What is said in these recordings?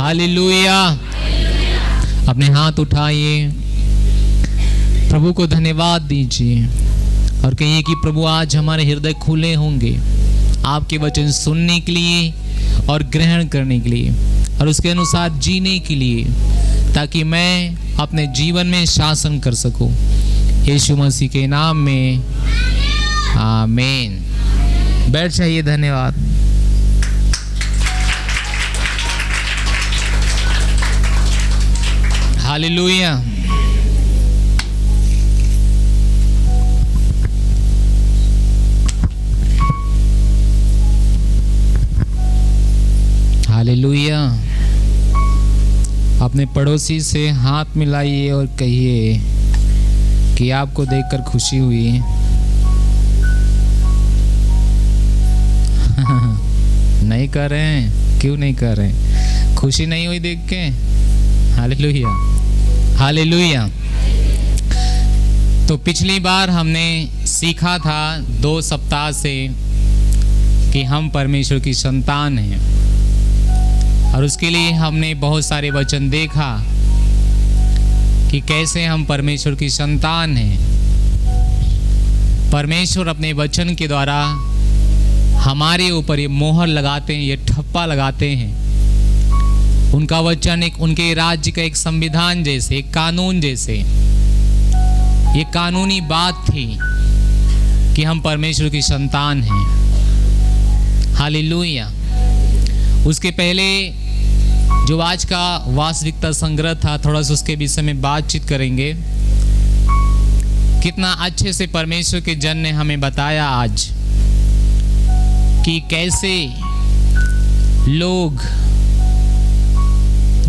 Hallelujah. अपने हाथ उठाइए, प्रभु को धन्यवाद दीजिए और कहिए कि प्रभु आज हमारे हृदय खुले होंगे आपके वचन सुनने के लिए और ग्रहण करने के लिए और उसके अनुसार जीने के लिए, ताकि मैं अपने जीवन में शासन कर सकूं। यीशु मसीह के नाम में आमीन। बैठ जाइए। धन्यवाद। हालेलुया। हालेलुया। अपने पड़ोसी से हाथ मिलाइए और कहिए कि आपको देखकर खुशी हुई। नहीं कर रहे हैं? क्यों नहीं कर रहे हैं? खुशी नहीं हुई देख के? Hallelujah, hallelujah. तो पिछली बार हमने सीखा था 2 सप्ताह से कि हम परमेश्वर की संतान हैं और उसके लिए हमने बहुत सारे वचन देखा कि कैसे हम परमेश्वर की संतान हैं। परमेश्वर अपने वचन के द्वारा हमारे ऊपर ये मोहर लगाते हैं, ये ठप्पा लगाते हैं। उनका वचन एक उनके राज्य का एक संविधान जैसे, एक कानून जैसे, ये कानूनी बात थी कि हम परमेश्वर की संतान हैं। हालेलुया। उसके पहले जो आज का वास्तविकता संग्रह था, थोड़ा सा उसके विषय में बातचीत करेंगे। कितना अच्छे से परमेश्वर के जन ने हमें बताया आज कि कैसे लोग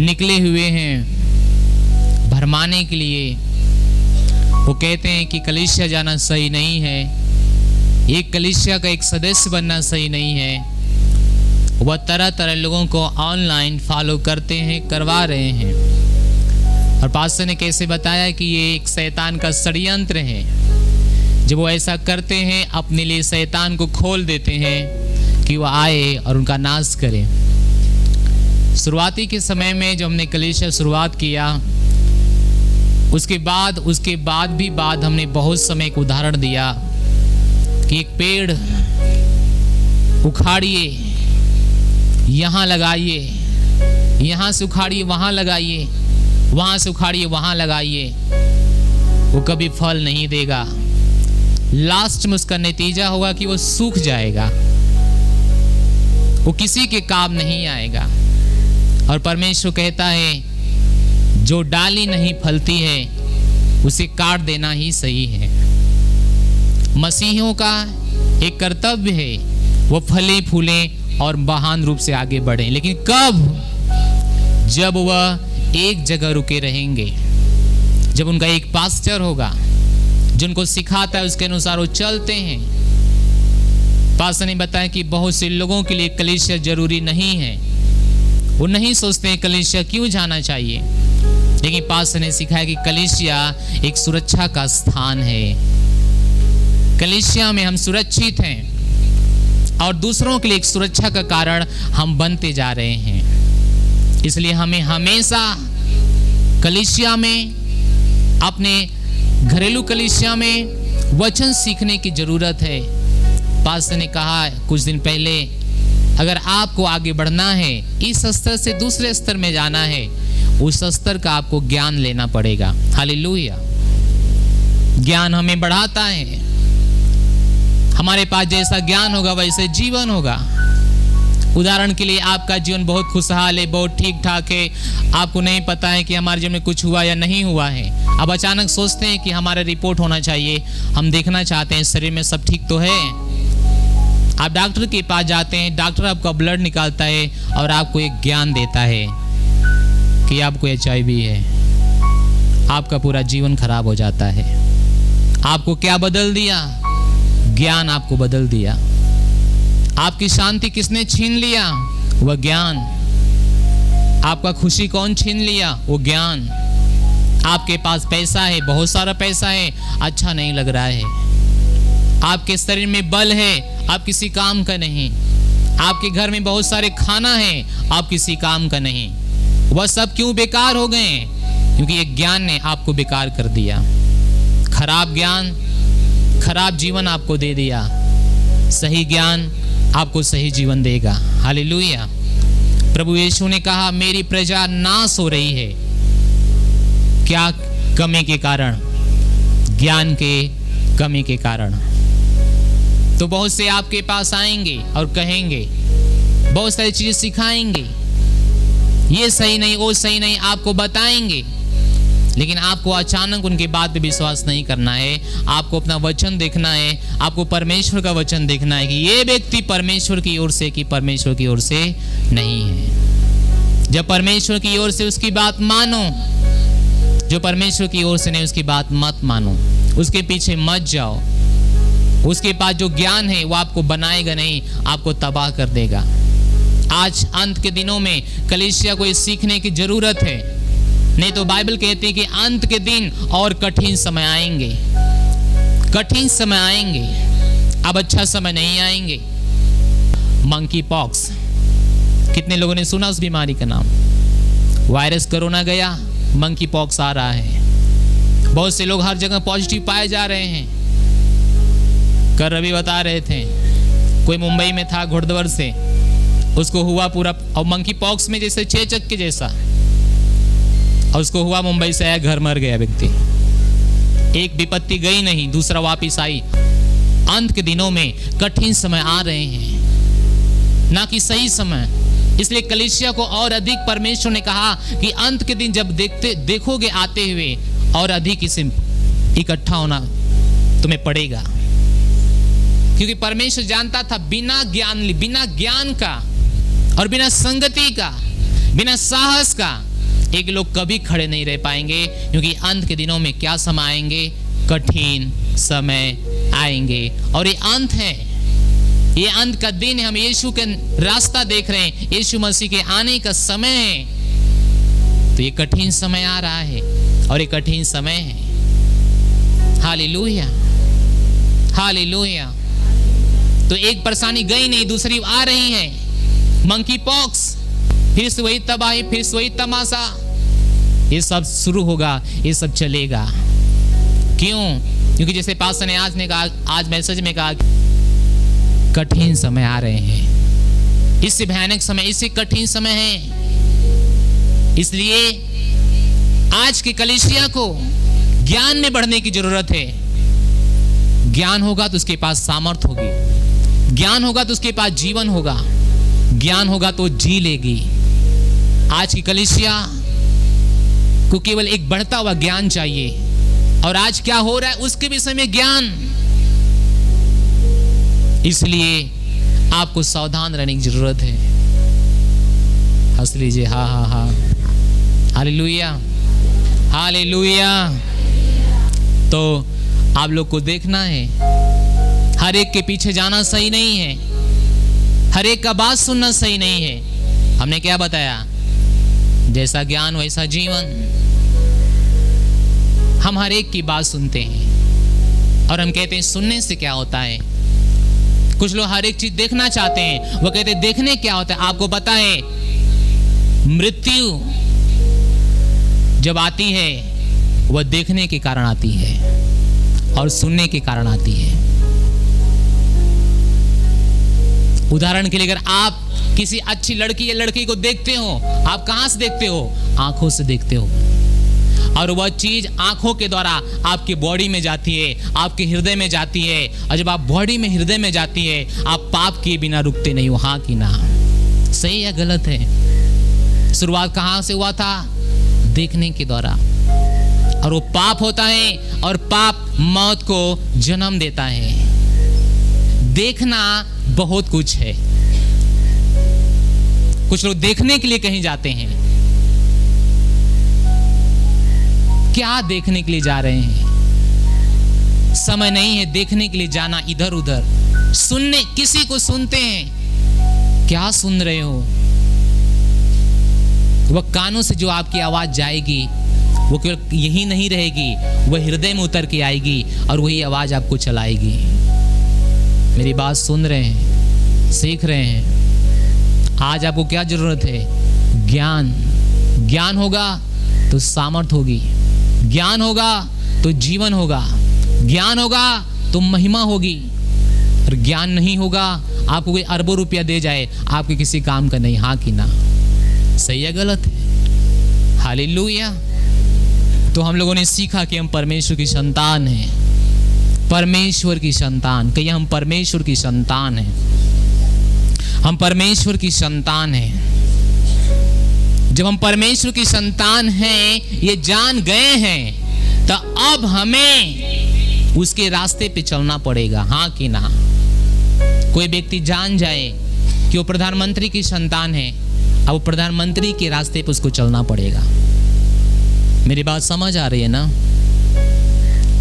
निकले हुए हैं भरमाने के लिए। वो कहते हैं कि कलीसिया जाना सही नहीं है, एक कलीसिया का एक सदस्य बनना सही नहीं है। वह तरह तरह लोगों को ऑनलाइन फॉलो करते हैं, करवा रहे हैं। और पास्टर ने कैसे बताया कि ये एक शैतान का षड्यंत्र है। जब वो ऐसा करते हैं, अपने लिए शैतान को खोल देते हैं कि वह आए और उनका नाश करे। शुरुआती के समय में जब हमने कलीसिया शुरुआत किया, उसके बाद हमने बहुत समय एक उदाहरण दिया कि एक पेड़ उखाड़िए, यहाँ लगाइए, यहाँ से उखाड़िए वहाँ लगाइए, वहाँ से उखाड़िए वहाँ लगाइए, वो कभी फल नहीं देगा। लास्ट में उसका नतीजा होगा कि वो सूख जाएगा, वो किसी के काम नहीं आएगा। और परमेश्वर कहता है जो डाली नहीं फलती है उसे काट देना ही सही है। मसीहियों का एक कर्तव्य है वो फले फूले और महान रूप से आगे बढ़े, लेकिन कब? जब वह एक जगह रुके रहेंगे, जब उनका एक पास्टर होगा जिनको सिखाता है, उसके अनुसार वो चलते हैं। पास्टर ने बताया कि बहुत से लोगों के लिए कलीसिया जरूरी नहीं है, वो नहीं सोचते हैं कलीसिया क्यों जाना चाहिए, लेकिन पास्टर ने सिखाया कि कलीसिया एक सुरक्षा का स्थान है। कलीसिया में हम सुरक्षित हैं और दूसरों के लिए एक सुरक्षा का कारण हम बनते जा रहे हैं। इसलिए हमें हमेशा कलीसिया में, अपने घरेलू कलीसिया में वचन सीखने की जरूरत है। पास्टर ने कहा कुछ दिन पहले, अगर आपको आगे बढ़ना है, इस स्तर से दूसरे स्तर में जाना है, उस स्तर का आपको ज्ञान लेना पड़ेगा। हालेलुया। ज्ञान हमें बढ़ाता है। हमारे पास जैसा ज्ञान होगा वैसे जीवन होगा। उदाहरण के लिए आपका जीवन बहुत खुशहाल है, बहुत ठीक ठाक है, आपको नहीं पता है कि हमारे जीवन में कुछ हुआ या नहीं हुआ है। अब अचानक सोचते हैं कि हमारा रिपोर्ट होना चाहिए, हम देखना चाहते हैं शरीर में सब ठीक तो है। आप डॉक्टर के पास जाते हैं, डॉक्टर आपका ब्लड निकालता है और आपको एक ज्ञान देता है कि आपको HIV है। आपका पूरा जीवन खराब हो जाता है। आपको क्या बदल दिया? ज्ञान आपको बदल दिया। आपकी शांति किसने छीन लिया? वह ज्ञान। आपका खुशी कौन छीन लिया? वो ज्ञान। आपके पास पैसा है, बहुत सारा पैसा है, अच्छा नहीं लग रहा है। आपके शरीर में बल है, आप किसी काम का नहीं। आपके घर में बहुत सारे खाना है, आप किसी काम का नहीं। वह सब क्यों बेकार हो गए? क्योंकि ये ज्ञान ने आपको बेकार कर दिया। खराब ज्ञान खराब जीवन आपको दे दिया, सही ज्ञान आपको सही जीवन देगा। हालेलुया। प्रभु यीशु ने कहा, मेरी प्रजा नाश हो रही है। क्या कमी के कारण? ज्ञान के कमी के कारण। तो बहुत से आपके पास आएंगे और कहेंगे, बहुत सारी चीजें सिखाएंगे, ये सही नहीं वो सही नहीं आपको बताएंगे, लेकिन आपको अचानक उनकी बात पे विश्वास नहीं करना है। आपको अपना वचन देखना है, आपको परमेश्वर का वचन देखना है कि ये व्यक्ति परमेश्वर की ओर से कि परमेश्वर की ओर से नहीं है। जब परमेश्वर की ओर से उसकी बात मानो, जो परमेश्वर की ओर से नहीं उसकी बात मत मानो, उसके पीछे मत जाओ। उसके पास जो ज्ञान है वो आपको बनाएगा नहीं, आपको तबाह कर देगा। आज अंत के दिनों में कलीसिया को इस सीखने की जरूरत है। नहीं तो बाइबल कहती है कि अंत के दिन और कठिन समय आएंगे, कठिन समय आएंगे, अब अच्छा समय नहीं आएंगे। मंकी पॉक्स, कितने लोगों ने सुना उस बीमारी का नाम? वायरस कोरोना गया, मंकी पॉक्स आ रहा है। बहुत से लोग हर जगह पॉजिटिव पाए जा रहे हैं। कल रवि बता रहे थे, कोई मुंबई में था घुड़दौड़ से, उसको हुआ पूरा, और मंकी पॉक्स में जैसे चेचक के जैसा, और उसको हुआ, मुंबई से आया, घर मर गया व्यक्ति। एक विपत्ति गई नहीं, दूसरा वापिस आई। अंत के दिनों में कठिन समय आ रहे हैं, ना कि सही समय। इसलिए कलीसिया को और अधिक परमेश्वर ने कहा कि अंत के दिन जब देखोगे आते हुए, और अधिक इसे इकट्ठा होना तुम्हें पड़ेगा। क्योंकि परमेश्वर जानता था बिना ज्ञान का और बिना संगति का, बिना साहस का एक लोग कभी खड़े नहीं रह पाएंगे। क्योंकि अंत के दिनों में क्या समय आएंगे? कठिन समय आएंगे। और ये अंत है, ये अंत का दिन है। हम यीशु के रास्ता देख रहे हैं, यीशु मसीह के आने का समय है। तो ये कठिन समय आ रहा है, और ये कठिन समय है। Hallelujah, hallelujah. तो एक परेशानी गई नहीं, दूसरी आ रही है। मंकी पॉक्स, फिर से वही तबाही, फिर से वही तमाशा, ये सब शुरू होगा, ये सब चलेगा। क्यों? क्योंकि जैसे पास्टर ने आज मैसेज में कहा, कठिन समय आ रहे हैं। इससे भयानक समय, इससे कठिन समय है। इसलिए आज की कलीसिया को ज्ञान में बढ़ने की जरूरत है। ज्ञान होगा तो उसके पास सामर्थ होगी, ज्ञान होगा तो उसके पास जीवन होगा, ज्ञान होगा तो जी लेगी। आज की कलीसिया को केवल एक बढ़ता हुआ ज्ञान चाहिए, और आज क्या हो रहा है उसके विषय में ज्ञान। इसलिए आपको सावधान रहने की जरूरत है। हंस लीजिए, हा हा हा, हालेलुया, हालेलुया। तो आप लोग को देखना है, हर एक के पीछे जाना सही नहीं है, हर एक का बात सुनना सही नहीं है। हमने क्या बताया? जैसा ज्ञान वैसा जीवन। हम हर एक की बात सुनते हैं, और हम कहते हैं सुनने से क्या होता है। कुछ लोग हर एक चीज देखना चाहते हैं, वो कहते हैं देखने क्या होता है। आपको पता है, मृत्यु जब आती है वह देखने के कारण आती है, और सुनने के कारण आती है। उदाहरण के लिए, अगर आप किसी अच्छी लड़की या लड़की को देखते हो, आप कहां से देखते हो? आंखों से देखते हो, और वह चीज आंखों के द्वारा आपकी बॉडी में जाती है, आपके हृदय में जाती है। और जब आप बॉडी में, हृदय में जाती है, आप पाप किए बिना रुकते नहीं हो। हाँ कि ना? सही या गलत है? शुरुआत कहां से हुआ था? देखने के द्वारा, और वो पाप होता है, और पाप मौत को जन्म देता है। देखना बहुत कुछ है। कुछ लोग देखने के लिए कहीं जाते हैं। क्या देखने के लिए जा रहे हैं? समय नहीं है देखने के लिए जाना इधर उधर। सुनने, किसी को सुनते हैं, क्या सुन रहे हो? वह कानों से जो आपकी आवाज जाएगी, वो केवल यही नहीं रहेगी, वह हृदय में उतर के आएगी, और वही आवाज आपको चलाएगी। मेरी बात सुन रहे हैं, सीख रहे हैं? आज आपको क्या जरूरत है? ज्ञान, ज्ञान होगा तो सामर्थ होगी, ज्ञान होगा तो जीवन होगा, ज्ञान होगा तो महिमा होगी। और ज्ञान नहीं होगा, आपको कोई अरबों रुपया दे जाए, आपके किसी काम का नहीं। हाँ कि ना? सही है गलत है? हालेलुया। तो हम लोगों ने सीखा कि हम परमेश्वर की संतान हैं, परमेश्वर की संतान। कहिए हम परमेश्वर की संतान हैं, हम परमेश्वर की संतान हैं। जब हम परमेश्वर की संतान हैं, ये जान गए हैं, तो अब हमें उसके रास्ते पे चलना पड़ेगा। हाँ कि ना? कोई व्यक्ति जान जाए कि वो प्रधानमंत्री की संतान है, अब वो प्रधानमंत्री के रास्ते पे उसको चलना पड़ेगा। मेरी बात समझ आ रही है ना?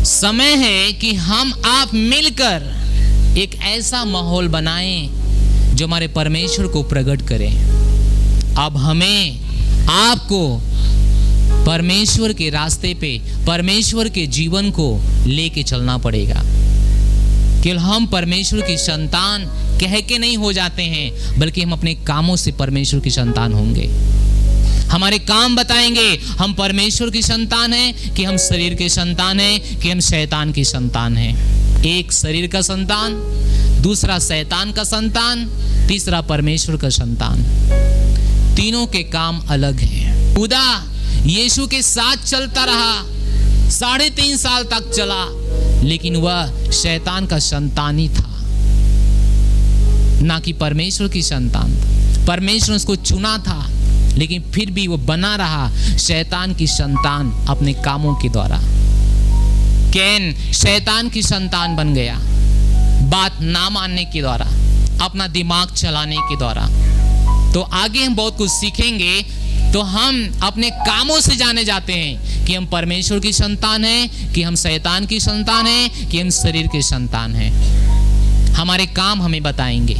समय है कि हम आप मिलकर एक ऐसा माहौल बनाएं जो हमारे परमेश्वर को प्रकट करे। अब हमें आपको परमेश्वर के रास्ते पे, परमेश्वर के जीवन को लेके चलना पड़ेगा। केवल हम परमेश्वर की संतान कह के नहीं हो जाते हैं, बल्कि हम अपने कामों से परमेश्वर की संतान होंगे। हमारे काम बताएंगे हम परमेश्वर की संतान हैं कि हम शरीर के संतान हैं, कि हम शैतान की संतान हैं। एक शरीर का संतान, दूसरा शैतान का संतान, तीसरा परमेश्वर का संतान। तीनों के काम अलग हैं। यहूदा यीशु के साथ चलता रहा, 3.5 साल तक चला, लेकिन वह शैतान का संतान ही था, ना कि परमेश्वर की संतान था। परमेश्वर उसको चुना था, लेकिन फिर भी वो बना रहा शैतान की संतान अपने कामों के द्वारा। कैन शैतान की संतान बन गया, बात ना मानने के द्वारा, अपना दिमाग चलाने के द्वारा। तो आगे हम बहुत कुछ सीखेंगे। तो हम अपने कामों से जाने जाते हैं कि हम परमेश्वर की संतान हैं, कि हम शैतान की संतान हैं, कि हम शरीर के संतान हैं। हमारे काम हमें बताएंगे।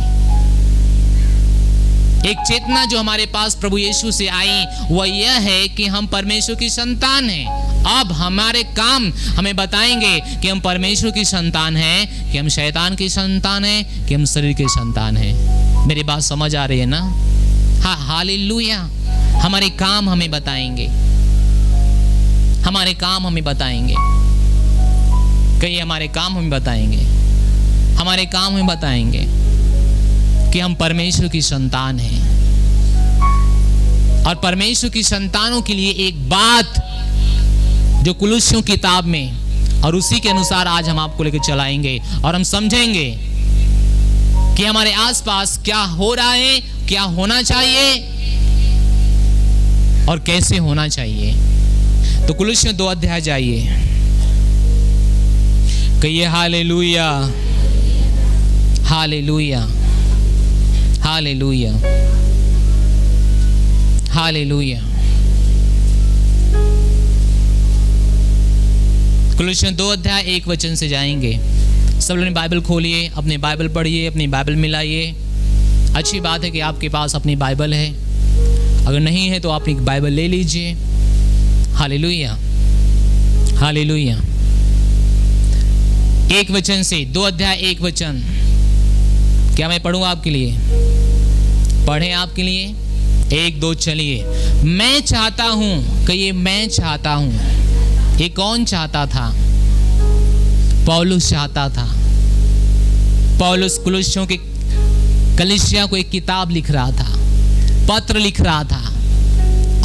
एक चेतना जो हमारे पास प्रभु यीशु से आई वह यह है कि हम परमेश्वर की संतान हैं। अब हमारे काम हमें बताएंगे कि हम परमेश्वर की संतान हैं, कि हम शैतान की संतान हैं, कि हम शरीर के संतान हैं। मेरी बात समझ आ रही है ना? हाँ, हालेलुया। हमारे काम हमें बताएंगे, हमारे काम हमें बताएंगे। कहिए हमारे काम हमें बताएंगे, हमारे काम हमें बताएंगे कि हम परमेश्वर की संतान हैं। और परमेश्वर की संतानों के लिए एक बात जो कुलुस्सियों किताब में, और उसी के अनुसार आज हम आपको लेकर चलाएंगे और हम समझेंगे कि हमारे आसपास क्या हो रहा है, क्या होना चाहिए और कैसे होना चाहिए। तो कुलुस्सियों 2 अध्याय जाइए। कहिए हालेलुया, हालेलुया, हालेलुया, हालेलुया। कुलुस्सियों 2 अध्याय 1 वचन से जाएंगे। सब लोग बाइबल खोलिए, अपनी बाइबल पढ़िए, अपनी बाइबल मिलाइए। अच्छी बात है कि आपके पास अपनी बाइबल है, अगर नहीं है तो आप एक बाइबल ले लीजिए। Hallelujah, hallelujah. 1 वचन से 2 अध्याय 1 वचन। क्या मैं पढ़ूं आपके लिए? पढ़ें आपके लिए। 1 2 चलिए। मैं चाहता हूं, कहिए मैं चाहता हूं। ये कौन चाहता था? पौलुस चाहता था। पौलुस कुलुस्सियों के कलीसिया को एक किताब लिख रहा था, पत्र लिख रहा था,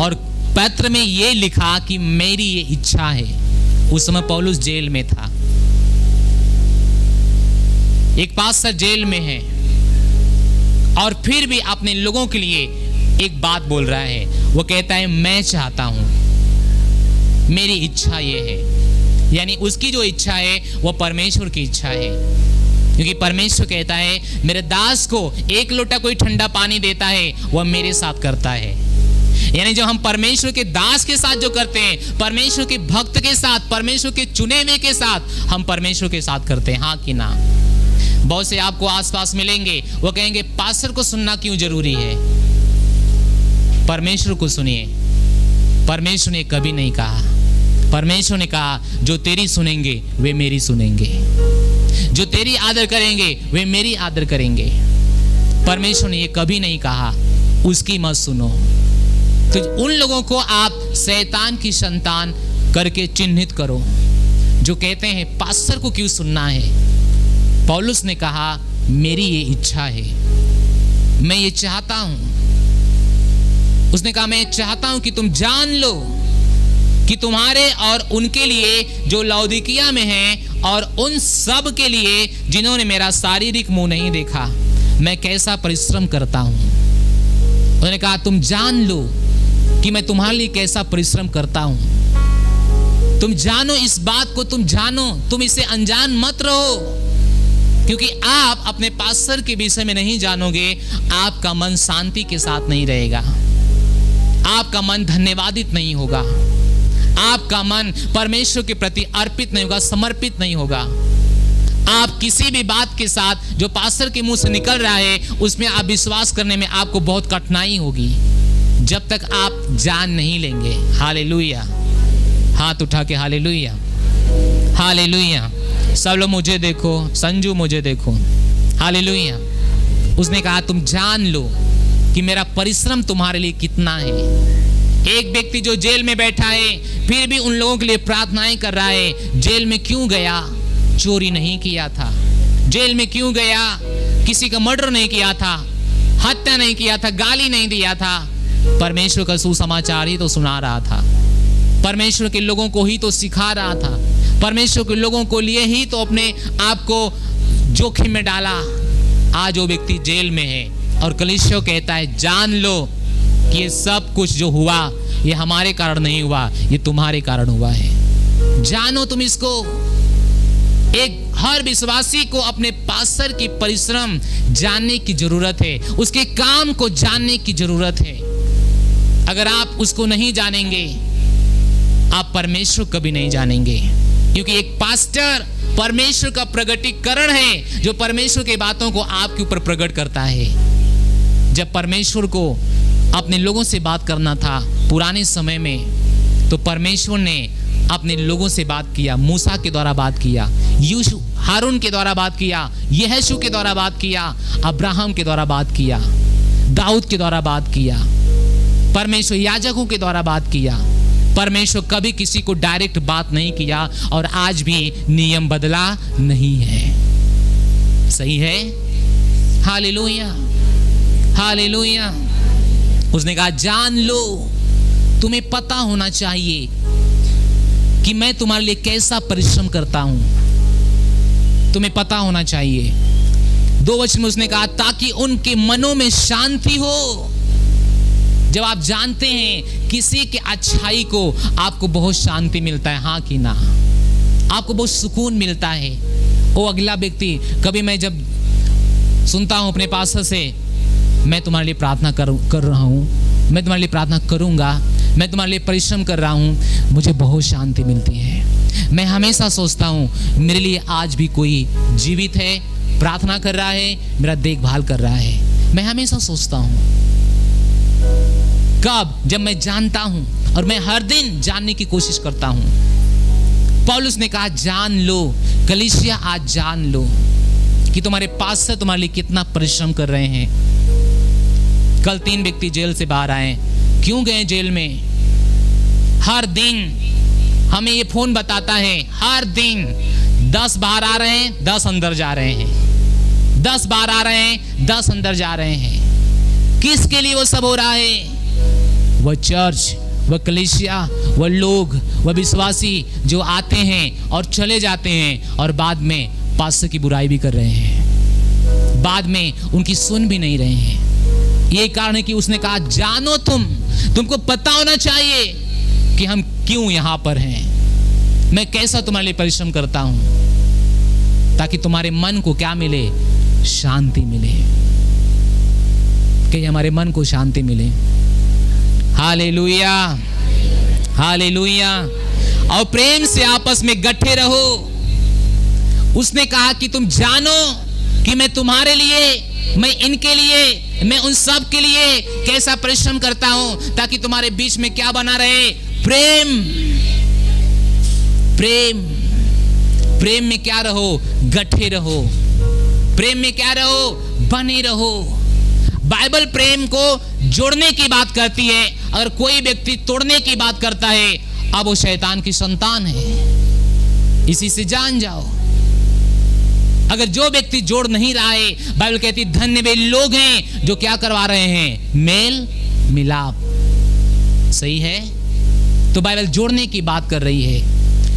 और पत्र में ये लिखा कि मेरी ये इच्छा है। उस समय पौलुस जेल में था, एक पास्टर जेल में है, और फिर भी अपने लोगों के लिए एक बात बोल रहा है। वो कहता है मैं चाहता हूं, मेरी इच्छा ये है। यानी उसकी जो इच्छा है वो परमेश्वर की इच्छा है, क्योंकि परमेश्वर कहता है मेरे दास को 1 लोटा कोई ठंडा पानी देता है वह मेरे साथ करता है। यानी जो हम परमेश्वर के दास के साथ जो करते हैं, परमेश्वर के भक्त के साथ, परमेश्वर के चुने हुए के साथ, हम परमेश्वर के साथ करते हैं। हाँ कि ना? बहुत से आपको आसपास मिलेंगे, वो कहेंगे पास्टर को सुनना क्यों जरूरी है? परमेश्वर को सुनिए। परमेश्वर ने कभी नहीं कहा, परमेश्वर ने कहा जो तेरी सुनेंगे वे मेरी सुनेंगे, जो तेरी आदर करेंगे वे मेरी आदर करेंगे। परमेश्वर ने ये कभी नहीं कहा उसकी मत सुनो, तो उन लोगों को आप शैतान की संतान करके चिन्हित करो, जो कहते हैं पास्टर को क्यों सुनना है। पौलुस ने कहा मेरी ये इच्छा है, मैं ये चाहता हूं। उसने कहा मैं चाहता हूं कि तुम जान लो कि तुम्हारे और उनके लिए जो लौदीकिया में हैं और उन सब के लिए जिन्होंने मेरा शारीरिक मुंह नहीं देखा, मैं कैसा परिश्रम करता हूं। उन्होंने कहा तुम जान लो कि मैं तुम्हारे लिए कैसा परिश्रम करता हूं। तुम जानो इस बात को, तुम जानो, तुम इसे अनजान मत रहो, क्योंकि आप अपने पास्टर के विषय में नहीं जानोगे, आपका मन शांति के साथ नहीं रहेगा, आपका मन धन्यवादित नहीं होगा, आपका मन परमेश्वर के प्रति अर्पित नहीं होगा, समर्पित नहीं होगा। आप किसी भी बात के साथ जो पास्टर के मुंह से निकल रहा है उसमें आप विश्वास करने में आपको बहुत कठिनाई होगी, जब तक आप जान नहीं लेंगे। हालेलुया, हाथ उठा के हालेलुया, हालेलुया। सब लोग मुझे देखो, संजू मुझे देखो, हालेलुया। उसने कहा तुम जान लो कि मेरा परिश्रम तुम्हारे लिए कितना है। एक व्यक्ति जो जेल में बैठा है फिर भी उन लोगों के लिए प्रार्थनाएं कर रहा है। जेल में क्यों गया? चोरी नहीं किया था। जेल में क्यों गया? किसी का मर्डर नहीं किया था, हत्या नहीं किया था, गाली नहीं दिया था। परमेश्वर का सुसमाचार ही तो सुना रहा था, परमेश्वर के लोगों को ही तो सिखा रहा था, परमेश्वर के लोगों को लिए ही तो अपने आप को जोखिम में डाला। आज वो व्यक्ति जेल में है और कलीसिया कहता है जान लो कि ये सब कुछ जो हुआ ये हमारे कारण नहीं हुआ, ये तुम्हारे कारण हुआ है। जानो तुम इसको। एक हर विश्वासी को अपने पास्टर की परिश्रम जानने की जरूरत है, उसके काम को जानने की जरूरत है। अगर आप उसको नहीं जानेंगे आप परमेश्वर कभी नहीं जानेंगे, क्योंकि एक पास्टर परमेश्वर का प्रगटीकरण है जो परमेश्वर की बातों को आपके ऊपर प्रकट करता है। जब परमेश्वर को अपने लोगों से बात करना था पुराने समय में, तो परमेश्वर ने अपने लोगों से बात किया। मूसा के द्वारा बात किया, यूशु हारून के द्वारा बात किया, यहोशू के द्वारा बात किया, अब्राहम के द्वारा बात किया, दाऊद के द्वारा बात किया, परमेश्वर याजकों के द्वारा बात किया। परमेश्वर कभी किसी को डायरेक्ट बात नहीं किया और आज भी नियम बदला नहीं है। सही है? Hallelujah, hallelujah. उसने कहा जान लो, तुम्हें पता होना चाहिए कि मैं तुम्हारे लिए कैसा परिश्रम करता हूं। तुम्हें पता होना चाहिए। 2 वचन में उसने कहा ताकि उनके मनों में शांति हो। जब आप जानते हैं किसी के अच्छाई को, आपको बहुत शांति मिलता है, हाँ कि ना? आपको बहुत सुकून मिलता है। वो अगला व्यक्ति, कभी मैं जब सुनता हूं अपने पास्टर से, मैं तुम्हारे लिए प्रार्थना कर रहा हूं, मैं तुम्हारे लिए प्रार्थना करूंगा, मैं तुम्हारे लिए परिश्रम कर रहा हूं, मुझे बहुत शांति मिलती है। मैं हमेशा सोचता हूं मेरे लिए आज भी कोई जीवित है, प्रार्थना कर रहा है, मेरा देखभाल कर रहा है। मैं हमेशा सोचता हूं। कब? जब मैं जानता हूं, और मैं हर दिन जानने की कोशिश करता हूं। पौलुस ने कहा जान लो, कलीसिया आज जान लो कि तुम्हारे पास से तुम्हारे लिए कितना परिश्रम कर रहे हैं। कल 3 व्यक्ति जेल से बाहर आए। क्यों गए जेल में? हर दिन हमें ये फोन बताता है, हर दिन 10 बाहर आ रहे हैं, 10 अंदर जा रहे हैं, 10 बाहर आ रहे हैं, 10 अंदर जा रहे हैं। किसके लिए वो सब हो रहा है? वह चर्च, वह कलीसिया, वह लोग, वह विश्वासी जो आते हैं और चले जाते हैं और बाद में पास्टर की बुराई भी कर रहे हैं, बाद में उनकी सुन भी नहीं रहे हैं। यही कारण है कि उसने कहा जानो तुमको पता होना चाहिए कि हम क्यों यहां पर हैं, मैं कैसा तुम्हारे लिए परिश्रम करता हूं, ताकि तुम्हारे मन को क्या मिले? शांति मिले। कि हमारे मन को शांति मिले। Hallelujah, hallelujah. और प्रेम से आपस में गठे रहो। उसने कहा कि तुम जानो कि मैं तुम्हारे लिए, मैं इनके लिए, मैं उन सब के लिए कैसा परिश्रम करता हूं, ताकि तुम्हारे बीच में क्या बना रहे? प्रेम। प्रेम, प्रेम में क्या रहो? गठे रहो। प्रेम में क्या रहो? बने रहो। बाइबल प्रेम को जोड़ने की बात करती है, अगर कोई व्यक्ति तोड़ने की बात करता है, अब वो शैतान की संतान है। इसी से जान जाओ। अगर जो व्यक्ति जोड़ नहीं रहा है, बाइबल कहती धन्य वे लोग हैं जो क्या करवा रहे हैं, मेल मिलाप। सही है? तो बाइबल जोड़ने की बात कर रही है।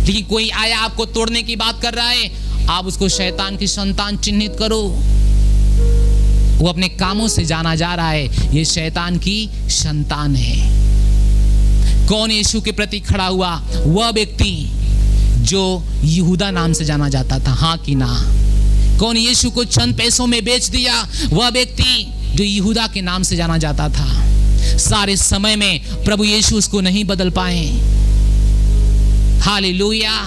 लेकिन कोई आया आपको तोड़ने की बात कर रहा है, आप उसको शैतान की संतान चिन्हित करो। वो अपने कामों से जाना जा रहा है, ये शैतान की संतान है। कौन यीशु के प्रति खड़ा हुआ? वह व्यक्ति जो यहूदा नाम से जाना जाता था, हाँ कि ना? कौन यीशु को चंद पैसों में बेच दिया? वह व्यक्ति जो यहूदा के नाम से जाना जाता था। सारे समय में प्रभु यीशु उसको नहीं बदल पाए। हालेलुया।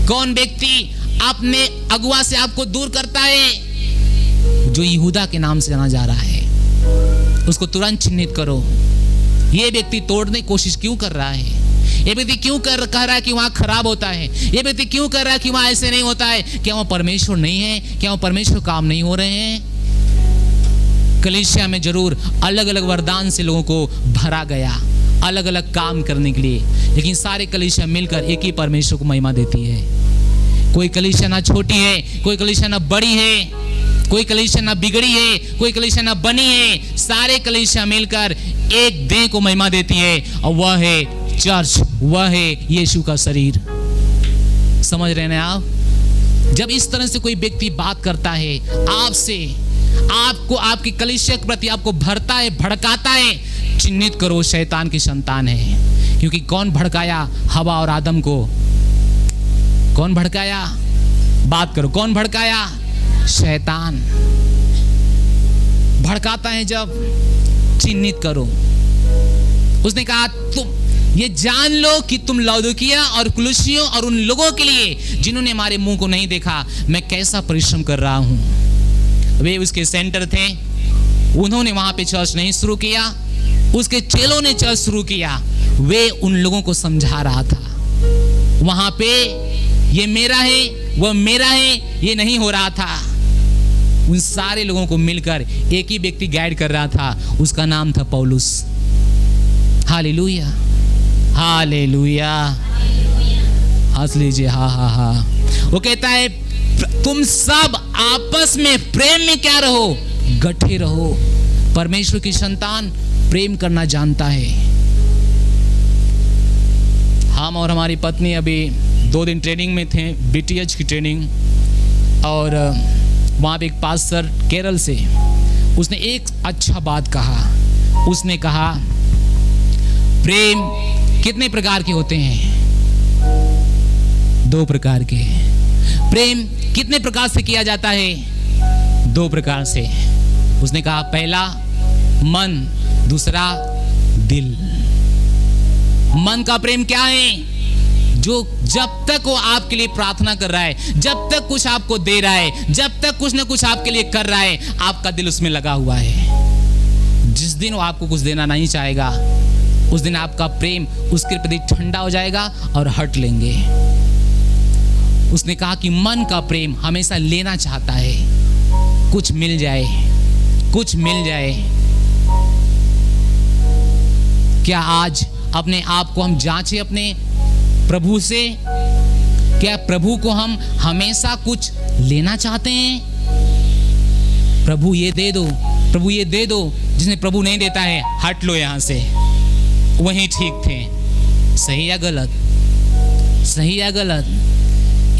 कौन व्यक्ति अपने अगुआ से आपको दूर करता है? जो यहूदा के नाम से जाना जा रहा है, उसको तुरंत चिन्हित करो। ये व्यक्ति तोड़ने की कोशिश क्यों कर रहा है? ये व्यक्ति क्यों कह रहा है कि वहां खराब होता है? ये व्यक्ति क्यों कर रहा है कि वहां ऐसे नहीं होता है? क्या वहां परमेश्वर नहीं है? क्या वहां परमेश्वर काम नहीं हो रहे हैं? कलीसिया में जरूर अलग अलग वरदान से लोगों को भरा गया, अलग अलग काम करने के लिए, लेकिन सारे कलीसिया मिलकर एक ही परमेश्वर को महिमा देती है। कोई कलीसिया ना छोटी है, कोई कलीसिया ना बड़ी है, कोई कलीसिया ना बिगड़ी है, कोई कलीसिया ना बनी है। सारे कलीसिया मिलकर एक देह को महिमा देती है, और वह है चर्च, वह है यीशु का शरीर। समझ रहे हैं आप? जब इस तरह से कोई व्यक्ति बात करता है आपसे, आपको, आपकी कलीसिया के प्रति आपको भरता है, भड़काता है, चिन्हित करो शैतान की संतान है। क्योंकि कौन भड़काया हवा और आदम को? कौन भड़काया? बात करो, कौन भड़काया? शैतान भड़काता है। जब चिन्हित करो। उसने कहा तुम ये जान लो कि तुम लौदीकिया और कुलुसियों और उन लोगों के लिए जिन्होंने हमारे मुंह को नहीं देखा, मैं कैसा परिश्रम कर रहा हूं। वे उसके सेंटर थे, उन्होंने वहां पे चर्च नहीं शुरू किया, उसके चेलों ने चर्च शुरू किया। वे उन लोगों को समझा रहा था वहां पे, ये मेरा है, वह मेरा है, ये नहीं हो रहा था। उन सारे लोगों को मिलकर एक ही व्यक्ति गाइड कर रहा था, उसका नाम था पौलुस। हालेलुया, हालेलुया, हंस लीजिए, हा हा हा। वो कहता है तुम सब आपस में प्रेम में क्या रहो, गठे रहो। परमेश्वर की संतान प्रेम करना जानता है। हम और हमारी पत्नी अभी 2 दिन ट्रेनिंग में थे, BTH की ट्रेनिंग, और वहाँ पे एक पास्टर केरल से, उसने एक अच्छा बात कहा। उसने कहा प्रेम कितने प्रकार के होते हैं? 2 प्रकार के। प्रेम कितने प्रकार से किया जाता है? 2 प्रकार से। उसने कहा पहला मन, दूसरा दिल। मन का प्रेम क्या है? जो जब तक वो आपके लिए प्रार्थना कर रहा है, जब तक कुछ आपको दे रहा है, जब तक कुछ ना कुछ आपके लिए कर रहा है, आपका दिल उसमें लगा हुआ है। जिस दिन वो आपको कुछ देना नहीं चाहेगा, उस दिन आपका प्रेम उसके प्रति ठंडा हो जाएगा और हट लेंगे। उसने कहा कि मन का प्रेम हमेशा लेना चाहता है, कुछ मिल जाए, कुछ मिल जाए। क्या आज अपने आप को हम जांचें अपने प्रभु से? क्या प्रभु को हम हमेशा कुछ लेना चाहते हैं? प्रभु ये दे दो, प्रभु ये दे दो। जिसने प्रभु नहीं देता है, हट लो यहां से, वहीं ठीक थे। सही या गलत? सही या गलत?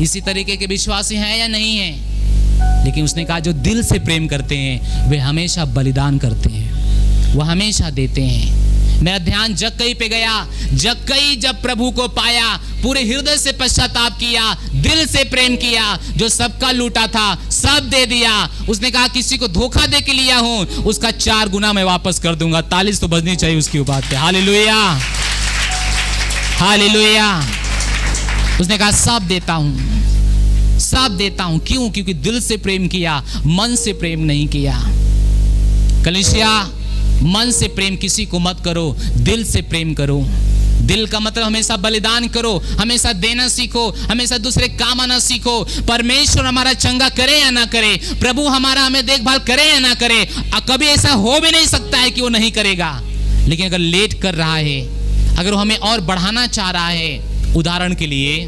इसी तरीके के विश्वासी हैं या नहीं हैं? लेकिन उसने कहा जो दिल से प्रेम करते हैं वे हमेशा बलिदान करते हैं, वह हमेशा देते हैं। मेरा ध्यान जक्कई पे गया। जक्कई जब प्रभु को पाया, पूरे हृदय से पश्चाताप किया, दिल से प्रेम किया, जो सबका लूटा था सब दे दिया। उसने कहा किसी को धोखा दे के लिया हूं, उसका 4 गुना मैं वापस कर दूंगा। तालीस तो बजनी चाहिए उसकी बात पे। Hallelujah, hallelujah. उसने कहा सब देता हूं, सब देता हूं। क्यों? क्योंकि दिल से प्रेम किया, मन से प्रेम नहीं किया। कलीसिया, मन से प्रेम किसी को मत करो, दिल से प्रेम करो। दिल का मतलब हमेशा बलिदान करो, हमेशा देना सीखो, हमेशा दूसरे काम आना सीखो। परमेश्वर हमारा चंगा करे या ना करे, प्रभु हमारा हमें देखभाल करे या ना करे, कभी ऐसा हो भी नहीं सकता है कि वो नहीं करेगा। लेकिन अगर लेट कर रहा है, अगर वो हमें और बढ़ाना चाह रहा है, उदाहरण के लिए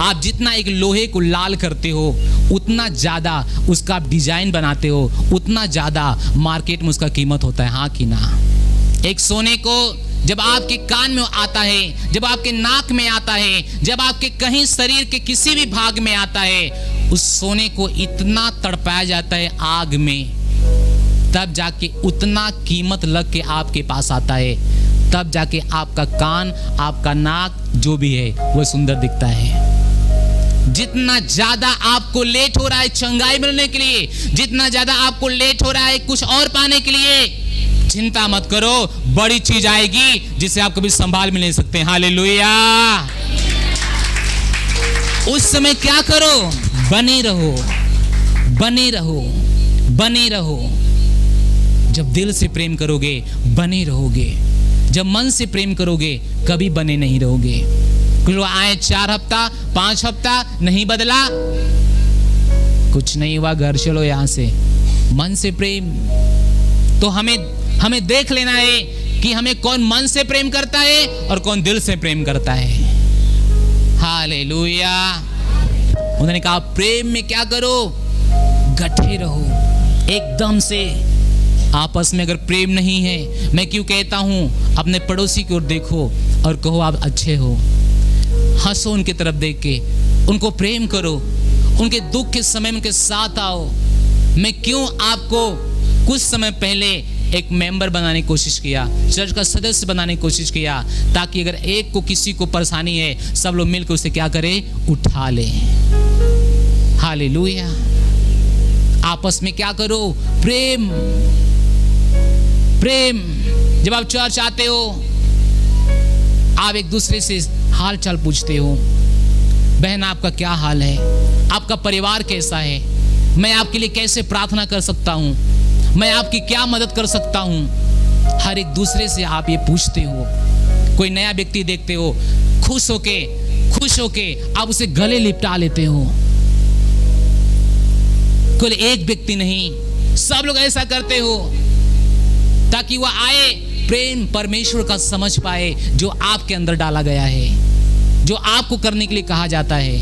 आप जितना एक लोहे को लाल करते हो, उतना ज्यादा उसका आप डिजाइन बनाते हो, उतना ज्यादा मार्केट में उसका कीमत होता है, हाँ कि ना। एक सोने को जब आपके कान में आता है, जब आपके नाक में आता है, जब आपके कहीं शरीर के किसी भी भाग में आता है, उस सोने को इतना तड़पाया जाता है आग में, तब जाके उतना कीमत लग के आपके पास आता है, तब जाके आपका कान, आपका नाक जो भी है वो सुंदर दिखता है। जितना ज्यादा आपको लेट हो रहा है चंगाई मिलने के लिए, जितना ज्यादा आपको लेट हो रहा है कुछ और पाने के लिए, चिंता मत करो, बड़ी चीज आएगी जिसे आप कभी संभाल भी नहीं सकते। हालेलुया। उस समय क्या करो? बने रहो, बने रहो, बने रहो। जब दिल से प्रेम करोगे बने रहोगे, जब मन से प्रेम करोगे कभी बने नहीं रहोगे। कुछ लोग आए 4 हफ्ता 5 हफ्ता नहीं बदला, कुछ नहीं हुआ, घर चलो यहां से। मन से प्रेम तो हमें देख लेना है कि हमें कौन मन से प्रेम करता है और कौन दिल से प्रेम करता है। हालेलुया। उन्होंने कहा प्रेम में क्या करो? गठे रहो एकदम से। आपस में अगर प्रेम नहीं है, मैं क्यों कहता हूं, अपने पड़ोसी की ओर देखो और कहो आप अच्छे हो, हंसो उनकी तरफ देख के, उनको प्रेम करो, उनके दुख के समय में उनके साथ आओ। मैं क्यों आपको कुछ समय पहले एक मेंबर बनाने की कोशिश किया, चर्च का सदस्य बनाने की कोशिश किया, ताकि अगर एक को किसी को परेशानी है, सब लोग मिलकर उसे क्या करें? उठा ले। हालेलुया। आपस में क्या करो? प्रेम। प्रेम। जब आप चर्च आते हो, आप एक दूसरे से हाल चाल पूछते हो, बहन आपका क्या हाल है, आपका परिवार कैसा है, मैं आपके लिए कैसे प्रार्थना कर सकता हूं, मैं आपकी क्या मदद कर सकता हूं। हर एक दूसरे से आप ये पूछते हो। कोई नया व्यक्ति देखते हो, खुश होके आप उसे गले लिपटा लेते हो। कोई एक व्यक्ति नहीं, सब लोग ऐसा करते हो ताकि वह आए, प्रेम परमेश्वर का समझ पाए जो आपके अंदर डाला गया है, जो आपको करने के लिए कहा जाता है।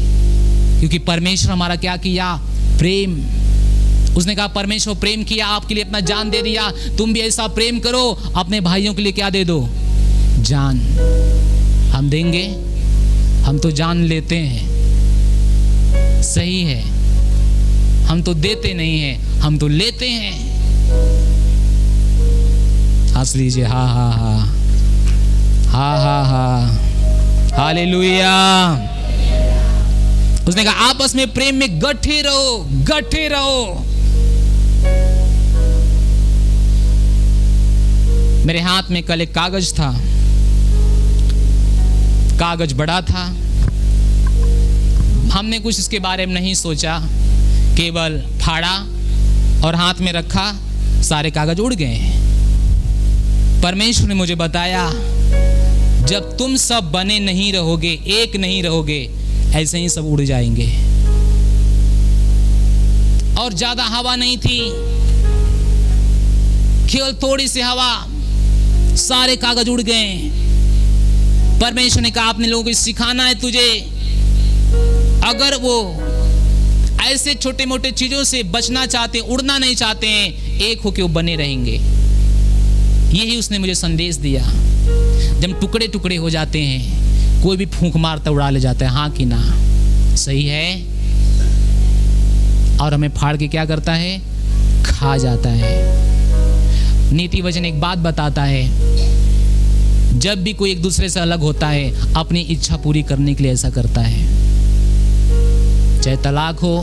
क्योंकि परमेश्वर हमारा क्या किया? प्रेम। उसने कहा परमेश्वर प्रेम किया, आपके लिए अपना जान दे दिया, तुम भी ऐसा प्रेम करो, अपने भाइयों के लिए क्या दे दो? जान। हम देंगे? हम तो जान लेते हैं, सही है, हम तो देते नहीं हैं, हम तो लेते हैं। हंस लीजिए, हा हा हा, हा हा हा, हालेलुया। उसने कहा आपस में प्रेम में गठे रहो, गठे रहो। मेरे हाथ में कल एक कागज था, कागज बड़ा था, हमने कुछ इसके बारे में नहीं सोचा, केवल फाड़ा और हाथ में रखा, सारे कागज उड़ गए। परमेश्वर ने मुझे बताया जब तुम सब बने नहीं रहोगे, एक नहीं रहोगे, ऐसे ही सब उड़ जाएंगे। और ज्यादा हवा नहीं थी, केवल थोड़ी सी हवा, सारे कागज उड़ गए। परमेश्वर ने कहा अपने लोगों को सिखाना है तुझे, अगर वो ऐसे छोटे मोटे चीजों से बचना चाहते, उड़ना नहीं चाहते हैं, एक होके वो बने रहेंगे। यही उसने मुझे संदेश दिया। जब टुकड़े टुकड़े हो जाते हैं, कोई भी फूंक मारता उड़ा ले जाता है, हाँ कि ना? सही है। और हमें फाड़ के क्या करता है? खा जाता है। नीति वचन एक बात बताता है, जब भी कोई एक दूसरे से अलग होता है, अपनी इच्छा पूरी करने के लिए ऐसा करता है। चाहे तलाक हो,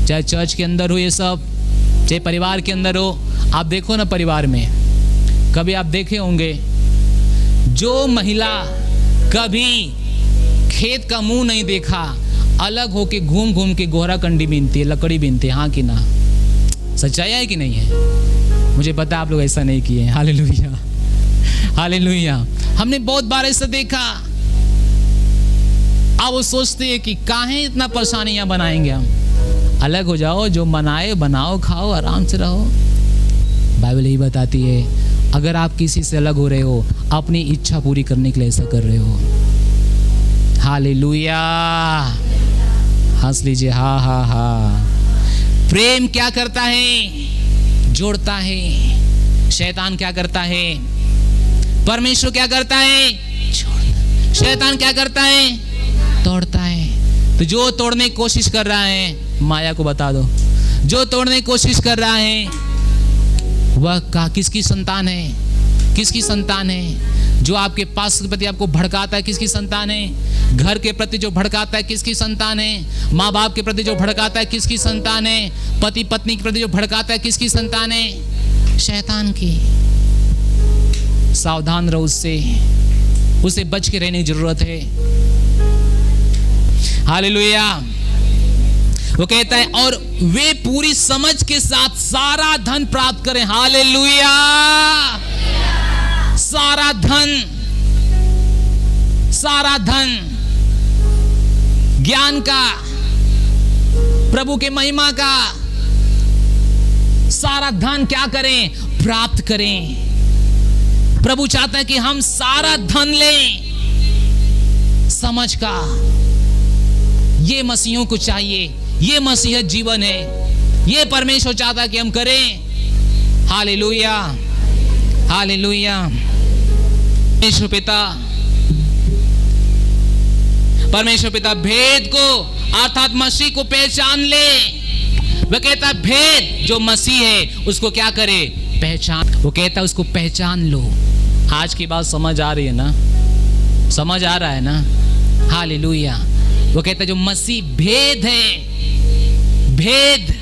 चाहे चर्च के अंदर हो, ये सब, चाहे परिवार के अंदर हो। आप देखो ना, परिवार में कभी आप देखे होंगे, जो महिला कभी खेत का मुंह नहीं देखा, अलग होके घूम घूम के गोहरा कंडी बीनती है, लकड़ी बीनती है, हाँ कि ना? सच्चाई है कि नहीं है? मुझे पता आप लोग ऐसा नहीं किए हैं। हालेलुया। हालेलुया। हमने बहुत बार ऐसा देखा। अब वो सोचते हैं कि काहे इतना परेशानियां बनाएंगे हम, अलग हो जाओ, जो मनाए बनाओ, खाओ, आराम से रहो। बाइबल यही बताती है, अगर आप किसी से अलग हो रहे हो, अपनी इच्छा पूरी करने के लिए ऐसा कर रहे हो। हालेलुया, हंस लीजिए। हा हा हा। प्रेम क्या करता है? जोड़ता है। शैतान क्या करता है? परमेश्वर क्या करता है? जोड़ता। शैतान क्या करता है? तोड़ता है। तो जो तोड़ने की कोशिश कर रहा है, माया को बता दो, जो तोड़ने की कोशिश कर रहा है वह किसकी संतान है? किसकी संतान है? जो आपके पास के प्रति आपको भड़काता है, किसकी संतान है? घर के प्रति जो भड़काता है, किसकी संतान है? माँ बाप के प्रति जो भड़काता है, किसकी संतान है? पति पत्नी के प्रति जो भड़काता है, किसकी संतान है? शैतान की। सावधान रहो उससे, उसे बच के रहने की जरूरत है। हालेलुया। वो कहता है और वे पूरी समझ के साथ सारा धन प्राप्त करें। हालेलुया। सारा धन, सारा धन, ज्ञान का, प्रभु के महिमा का सारा धन क्या करें? प्राप्त करें। प्रभु चाहता है कि हम सारा धन लें, समझ का। ये मसीहों को चाहिए, ये मसीहत जीवन है, ये परमेश्वर चाहता है कि हम करें। Hallelujah, hallelujah. परमेश्वर पिता भेद को अर्थात मसीह को पहचान ले। वह कहता है भेद जो मसीह है उसको क्या करे? पहचान। वो कहता है उसको पहचान लो। आज की बात समझ आ रही है ना? समझ आ रहा है ना? हालेलुया। वो कहता है जो मसीह भेद है, भेद,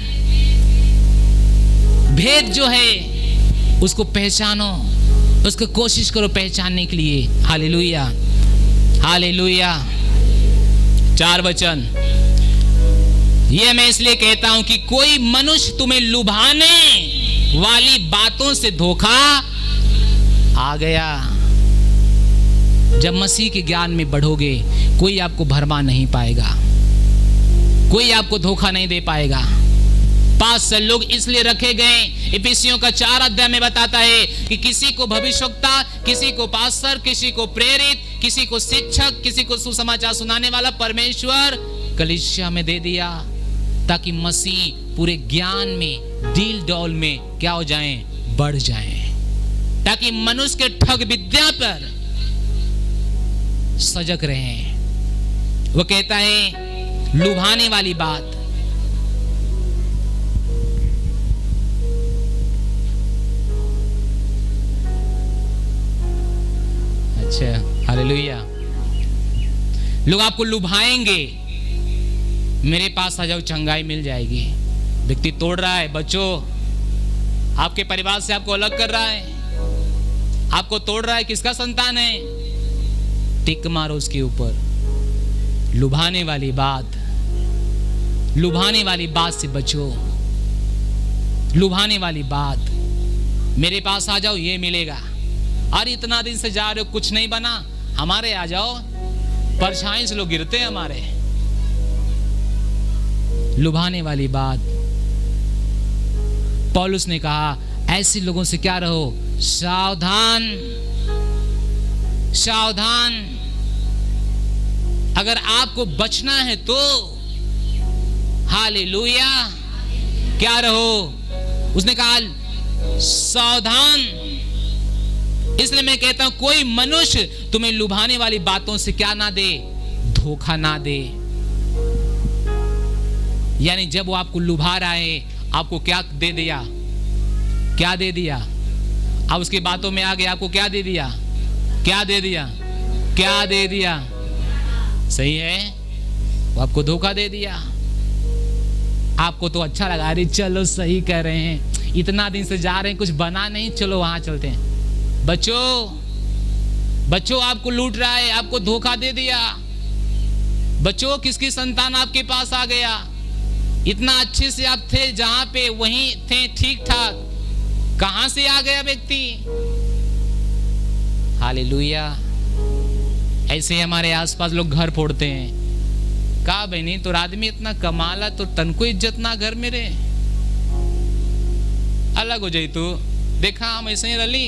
भेद जो है उसको पहचानो, उसको कोशिश करो पहचानने के लिए। Hallelujah, hallelujah. 4 वचन, ये मैं इसलिए कहता हूं कि कोई मनुष्य तुम्हें लुभाने वाली बातों से धोखा आ गया। जब मसीह के ज्ञान में बढ़ोगे, कोई आपको भरमा नहीं पाएगा, कोई आपको धोखा नहीं दे पाएगा। 5 से लोग इसलिए रखे गए। इफिसियों का 4 अध्याय में बताता है कि किसी को भविष्यवक्ता, किसी को पास्टर, किसी को प्रेरित, किसी को शिक्षक, किसी को सुसमाचार सुनाने वाला परमेश्वर कलीसिया में दे दिया, ताकि मसीह पूरे ज्ञान में, डील डॉल में क्या हो जाएं? बढ़ जाएं, ताकि मनुष्य के ठग विद्या पर सजग रहें। वो कहता है लुभाने वाली बात, अच्छा, हालेलुया। लोग आपको लुभाएंगे, मेरे पास आ जाओ, चंगाई मिल जाएगी। व्यक्ति तोड़ रहा है, बच्चों, आपके परिवार से आपको अलग कर रहा है, आपको तोड़ रहा है, किसका संतान है? टिक मारो उसके ऊपर। लुभाने वाली बात, लुभाने वाली बात से बचो। लुभाने वाली बात, मेरे पास आ जाओ, ये मिलेगा। अरे इतना दिन से जा रहे हो, कुछ नहीं बना, हमारे आ जाओ। परछाई से लोग गिरते हैं हमारे। लुभाने वाली बात। पौलुस ने कहा ऐसे लोगों से क्या रहो? सावधान, सावधान। अगर आपको बचना है तो हालेलुया क्या रहो? उसने कहा सावधान। इसलिए मैं कहता हूं कोई मनुष्य तुम्हें लुभाने वाली बातों से क्या ना दे? धोखा ना दे। यानी जब वो आपको लुभा रहा है, आपको क्या दे दिया? क्या दे दिया? अब उसकी बातों में आ गया, आपको क्या दे दिया? क्या दे दिया? क्या दे दिया? सही है, वो आपको धोखा दे दिया। आपको तो अच्छा लगा, अरे चलो सही कह रहे हैं, इतना दिन से जा रहे हैं, कुछ बना नहीं, चलो वहां चलते हैं। बच्चों, बच्चों आपको लूट रहा है, आपको धोखा दे दिया। बच्चों, किसकी संतान आपके पास आ गया? इतना अच्छे से आप थे, जहां पे वहीं थे ठीक ठाक, कहां से आ गया व्यक्ति? हालेलुया। ऐसे ही हमारे आसपास लोग घर फोड़ते हैं। का बहनी तो आदमी इतना कमाला तो तन को इज्जत ना घर मेरे अलग हो जाई। तो देखा हम ऐसे ही रली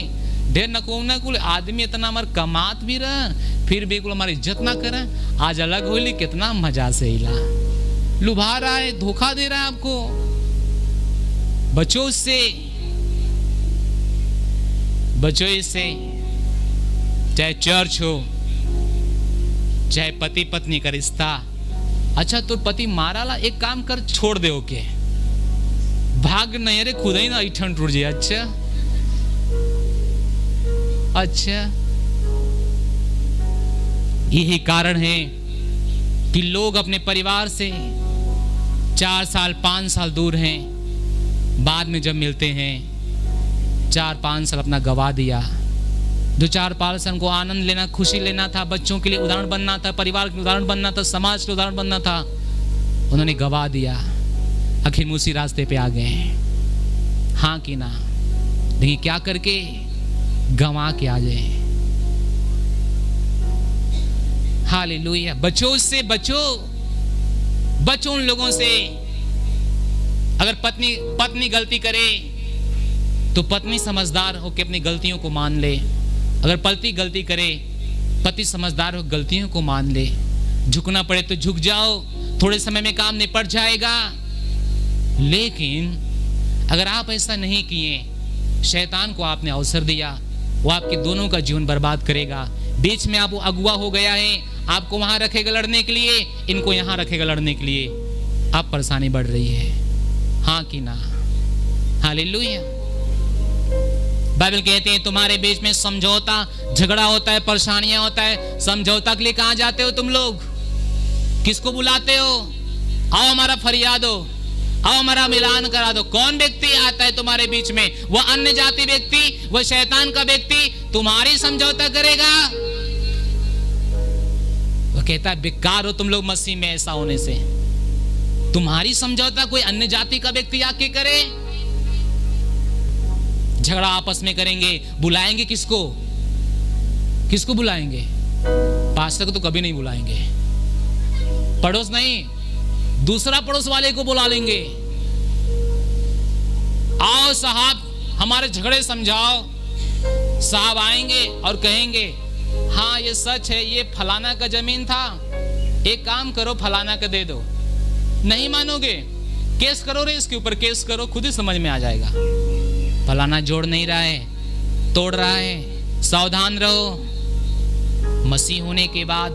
ढेर नकुल आदमी इतना हमारे कमात भी रहा फिर भी हमारी इज्जत ना करे। आज अलग होली कितना मजा से हिला, लुभा रहा है, धोखा दे रहा है आपको। बचो इससे, बचो इससे। चाहे चर्च हो, चाहे पति पत्नी का रिश्ता। अच्छा तो पति मारा ला, एक काम कर छोड़ दे ओके, भाग नहीं रे खुद ही ना ठंड टूट जाए। अच्छा अच्छा, यही कारण है कि लोग अपने परिवार से 4 साल 5 साल दूर हैं, बाद में जब मिलते हैं 4-5 साल अपना गवा दिया। जो 4-5 साल को आनंद लेना, खुशी लेना था, बच्चों के लिए उदाहरण बनना था, परिवार के उदाहरण बनना था, समाज के उदाहरण बनना था, उन्होंने गवा दिया। आखिर उसी रास्ते पे आ गए हैं। हाँ कि ना? देखिए क्या करके गंवा के आ गए। हालेलुया। बचो उससे, बचो, बचो उन लोगों से। अगर पत्नी गलती करे तो पत्नी समझदार हो के अपनी गलतियों को मान ले। अगर पति गलती करे, पति समझदार हो गलतियों को मान ले। झुकना पड़े तो झुक जाओ, थोड़े समय में काम निपट जाएगा। लेकिन अगर आप ऐसा नहीं किए, शैतान को आपने अवसर दिया, वो आपके दोनों का जीवन बर्बाद करेगा। बीच में आप अगुआ हो गया है, आपको वहां रखेगा लड़ने के लिए, इनको यहां रखेगा लड़ने के लिए। आप परेशानी बढ़ रही है। हाँ कि ना? हालेलुया। बाइबल कहते हैं तुम्हारे बीच में समझौता झगड़ा होता है, परेशानियां होता है। समझौता के लिए कहां जाते हो तुम लोग? किसको बुलाते हो? आओ हमारा फरियाद हो, आओ हमारा मिलान करा दो। कौन व्यक्ति आता है तुम्हारे बीच में? वह अन्य जाति व्यक्ति, वह शैतान का व्यक्ति तुम्हारी समझौता करेगा। वह कहता है बेकार हो तुम लोग मसीह में ऐसा होने से। तुम्हारी समझौता कोई अन्य जाति का व्यक्ति आके करे? झगड़ा आपस में करेंगे, बुलाएंगे किसको? किसको बुलाएंगे? पास्टर को तो कभी नहीं बुलाएंगे। पड़ोस नहीं, दूसरा पड़ोस वाले को बुला लेंगे। आओ साहब हमारे झगड़े समझाओ। साहब आएंगे और कहेंगे हाँ ये सच है, ये फलाना का जमीन था, एक काम करो फलाना का दे दो। नहीं मानोगे? केस करो रे, इसके ऊपर केस करो, खुद ही समझ में आ जाएगा। फलाना जोड़ नहीं रहा है, तोड़ रहा है। सावधान रहो। मसीह होने के बाद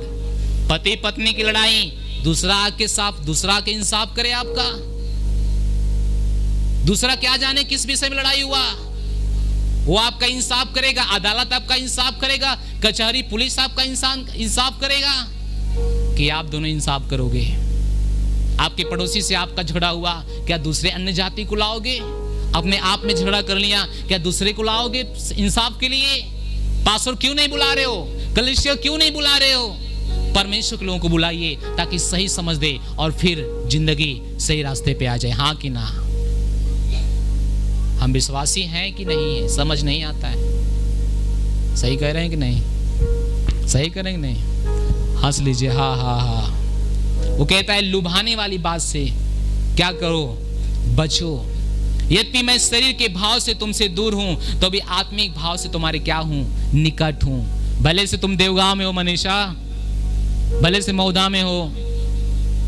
पति पत्नी की लड़ाई, दूसरा आके साफ, दूसरा आके इंसाफ करे आपका। दूसरा क्या जाने किस विषय में लड़ाई हुआ, वो आपका इंसाफ करेगा। अदालत आपका इंसाफ करेगा, कचहरी पुलिस आपका इंसाफ करेगा कि आप दोनों इंसाफ करोगे। आपके पड़ोसी से आपका झगड़ा हुआ, क्या दूसरे अन्य जाति को लाओगे? अपने आप में झगड़ा कर लिया, क्या दूसरे को लाओगे इंसाफ के लिए? पास्टर क्यों नहीं बुला रहे हो? कलीसिया क्यों नहीं बुला रहे हो? परमेश्वर के लोगों को बुलाइए ताकि सही समझ दे और फिर जिंदगी सही रास्ते पे आ जाए। हाँ कि ना? हम विश्वासी हैं कि नहीं है? समझ नहीं आता है। सही कह रहे हैं कि नहीं? सही कह रहे हैं कि नहीं? हंस लीजिए। हाँ हाँ हाँ। वो कहता है लुभाने वाली बात से क्या करो? बचो। यद्यपि मैं शरीर के भाव से तुमसे दूर हूं तो भी आत्मिक भाव से तुम्हारे क्या हूं? निकट हूं। भले से तुम देवगांव में हो मनीषा, भले से मौदा में हो,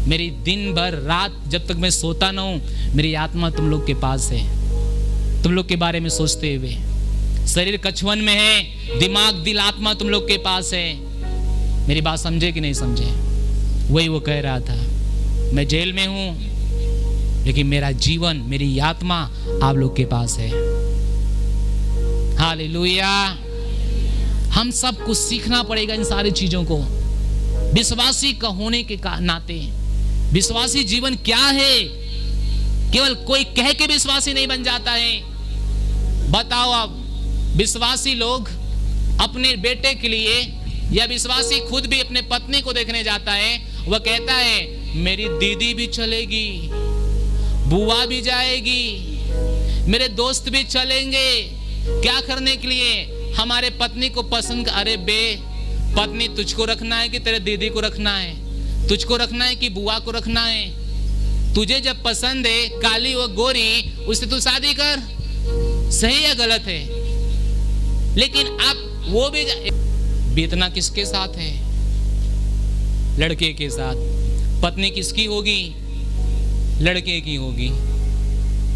मेरी दिन भर रात जब तक मैं सोता ना हूं, मेरी आत्मा तुम लोग के पास है, तुम लोग के बारे में सोचते हुए। शरीर कछुवन में है, दिमाग दिल आत्मा तुम लोग के पास है। मेरी बात समझे कि नहीं समझे? वही वो कह रहा था, मैं जेल में हूं लेकिन मेरा जीवन, मेरी आत्मा आप लोग के पास है। हालेलुया। हम सबको सीखना पड़ेगा इन सारी चीजों को। विश्वासी का होने के नाते विश्वासी जीवन क्या है? केवल कोई कह के विश्वासी नहीं बन जाता है। बताओ अब, विश्वासी लोग अपने बेटे के लिए, या विश्वासी खुद भी अपने पत्नी को देखने जाता है, वह कहता है मेरी दीदी भी चलेगी, बुआ भी जाएगी, मेरे दोस्त भी चलेंगे। क्या करने के लिए? हमारे पत्नी को पसंद, अरे बे पत्नी तुझको रखना है कि तेरे दीदी को रखना है, तुझको रखना है कि बुआ को रखना है, तुझे जब पसंद है काली व गोरी उससे तू शादी कर, सही या गलत है। लेकिन अब वो भी बीतना किसके साथ है? लड़के के साथ। पत्नी किसकी होगी? लड़के की होगी।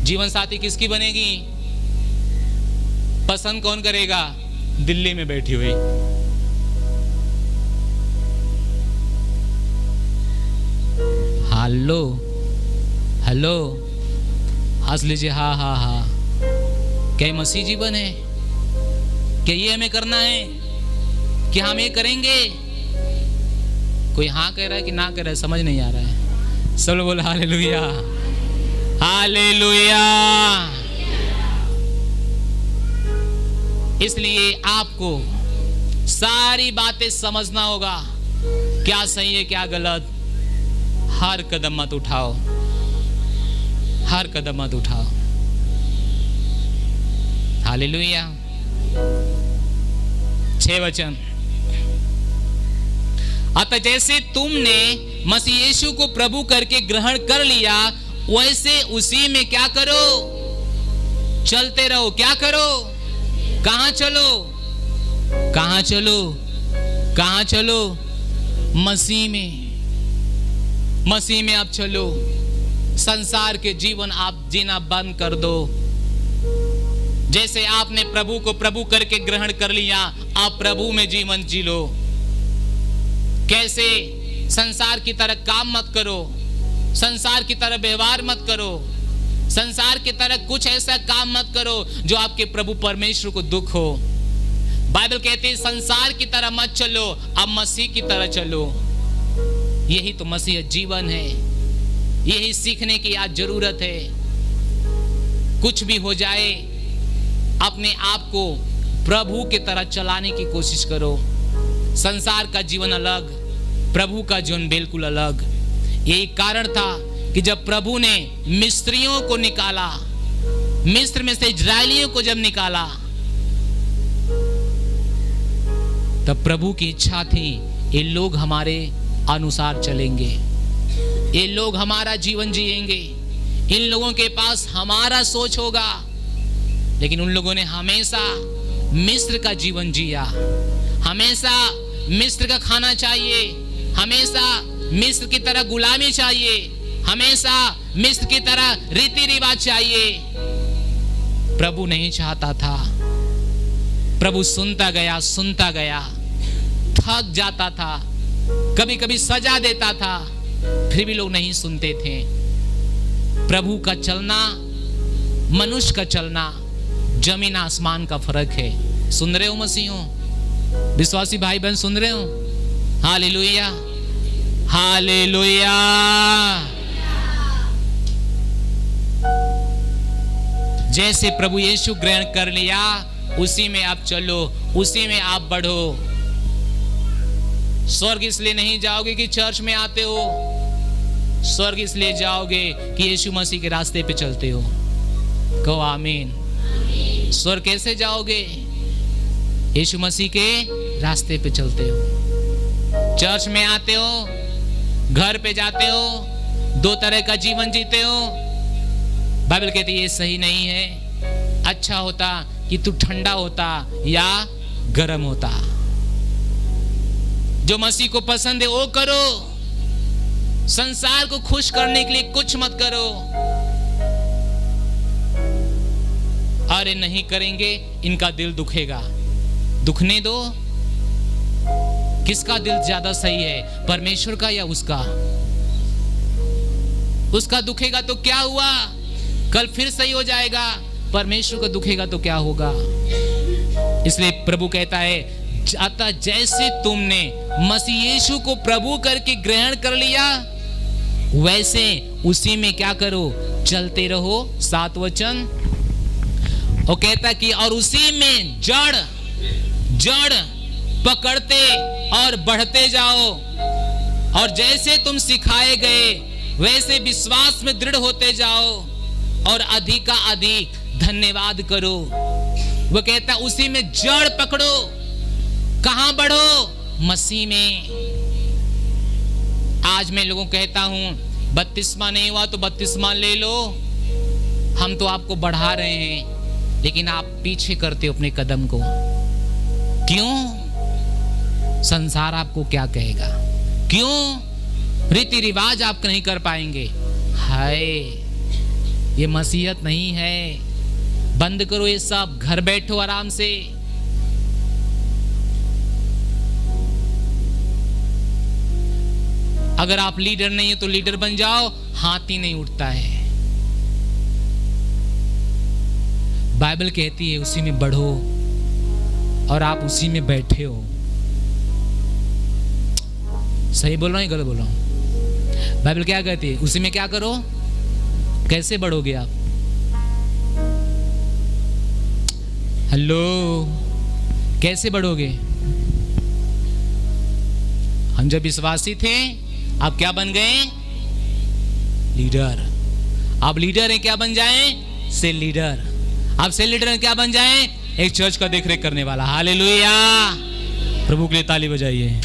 जीवन साथी किसकी बनेगी? पसंद कौन करेगा? दिल्ली में बैठी हुई। हेलो हेलो, हंस लीजिए। हाँ हाँ हाँ, क्या मसीह जीवन है? क्या ये हमें करना है? क्या हम ये करेंगे? कोई हाँ कह रहा है कि ना कह रहा है, समझ नहीं आ रहा है। सब लोग बोल हालेलुया हालेलुया। इसलिए आपको सारी बातें समझना होगा, क्या सही है क्या गलत। हर कदम मत उठाओ, हर कदम मत उठाओ। हालेलुया। 6 वचन। अतः जैसे तुमने मसीह यीशु को प्रभु करके ग्रहण कर लिया, वैसे उसी में क्या करो? चलते रहो। क्या करो? कहां चलो? कहां चलो? कहां चलो? मसीह में। मसीह में आप चलो। संसार के जीवन आप जीना बंद कर दो। जैसे आपने प्रभु को प्रभु करके ग्रहण कर लिया, आप प्रभु में जीवन जी लो। कैसे? संसार की तरह काम मत करो, संसार की तरह व्यवहार मत करो, संसार की तरह कुछ ऐसा काम मत करो जो आपके प्रभु परमेश्वर को दुख हो। बाइबल कहती है संसार की तरह मत चलो, अब मसीह की तरह चलो। यही तो मसीह जीवन है। यही सीखने की आज जरूरत है। कुछ भी हो जाए, अपने आप को प्रभु की तरह चलाने की कोशिश करो। संसार का जीवन अलग, प्रभु का जीवन बिल्कुल अलग। यही कारण था कि जब प्रभु ने मिस्रियों को निकाला, मिस्र में से इजरायलियों को जब निकाला, तब प्रभु की इच्छा थी ये लोग हमारे अनुसार चलेंगे, ये लोग हमारा जीवन जिएंगे, इन लोगों के पास हमारा सोच होगा। लेकिन उन लोगों ने हमेशा मिस्र का जीवन जिया। हमेशा मिस्र का खाना चाहिए, हमेशा मिस्र की तरह गुलामी चाहिए, हमेशा मिस्र की तरह रीति रिवाज चाहिए। प्रभु नहीं चाहता था। प्रभु सुनता गया, थक जाता था, कभी कभी सजा देता था, फिर भी लोग नहीं सुनते थे। प्रभु का चलना, मनुष्य का चलना, जमीन आसमान का फर्क है। सुन रहे हो मसीहों? विश्वासी भाई बहन सुन रहे हो? Hallelujah hallelujah. जैसे प्रभु यीशु ग्रहण कर लिया, उसी में आप चलो, उसी में आप बढ़ो। स्वर्ग इसलिए नहीं जाओगे कि चर्च में आते हो, स्वर्ग इसलिए जाओगे कि यीशु मसीह के रास्ते पे चलते हो। कहो आमीन। स्वर्ग कैसे जाओगे? यीशु मसीह के रास्ते पे चलते हो। चर्च में आते हो, घर पे जाते हो, दो तरह का जीवन जीते हो। बाइबल कहती है ये सही नहीं है। अच्छा होता कि तू ठंडा होता या गर्म होता। जो मसीह को पसंद है वो करो। संसार को खुश करने के लिए कुछ मत करो। अरे नहीं करेंगे, इनका दिल दुखेगा। दुखने दो। किसका दिल ज्यादा सही है, परमेश्वर का या उसका? उसका दुखेगा तो क्या हुआ, कल फिर सही हो जाएगा। परमेश्वर का दुखेगा तो क्या होगा? इसलिए प्रभु कहता है, अतः जैसे तुमने मसीह यीशु को प्रभु करके ग्रहण कर लिया, वैसे उसी में क्या करो? चलते रहो। 7 वचन। वो कहता कि और उसी में जड़ पकड़ते और बढ़ते जाओ, और जैसे तुम सिखाए गए वैसे विश्वास में दृढ़ होते जाओ, और अधिक धन्यवाद करो। वो कहता उसी में जड़ पकड़ो। कहां बढ़ो? मसीह में। आज मैं लोगों को कहता हूं बपतिस्मा नहीं हुआ तो बपतिस्मा ले लो, हम तो आपको बढ़ा रहे हैं, लेकिन आप पीछे करते हो अपने कदम को। क्यों? संसार आपको क्या कहेगा? क्यों? रीति रिवाज आप नहीं कर पाएंगे। हाय, ये मसीहत नहीं है। बंद करो ये सब, घर बैठो आराम से। अगर आप लीडर नहीं है तो लीडर बन जाओ, हाथ ही नहीं उठता है। बाइबल कहती है उसी में बढ़ो, और आप उसी में बैठे हो। सही बोल रहा हूं, गलत बोल रहा हूं? बाइबल क्या कहती है? उसी में क्या करो? कैसे बढ़ोगे आप? हेलो, कैसे बढ़ोगे? हम जब विश्वासी थे, आप क्या बन गए? लीडर। आप लीडर हैं, क्या बन जाएं? Cell leader. आप सेल लीडर हैं, क्या बन जाएं? एक चर्च का देखरेख करने वाला। हालेलुया, प्रभु के लिए ताली बजाइए।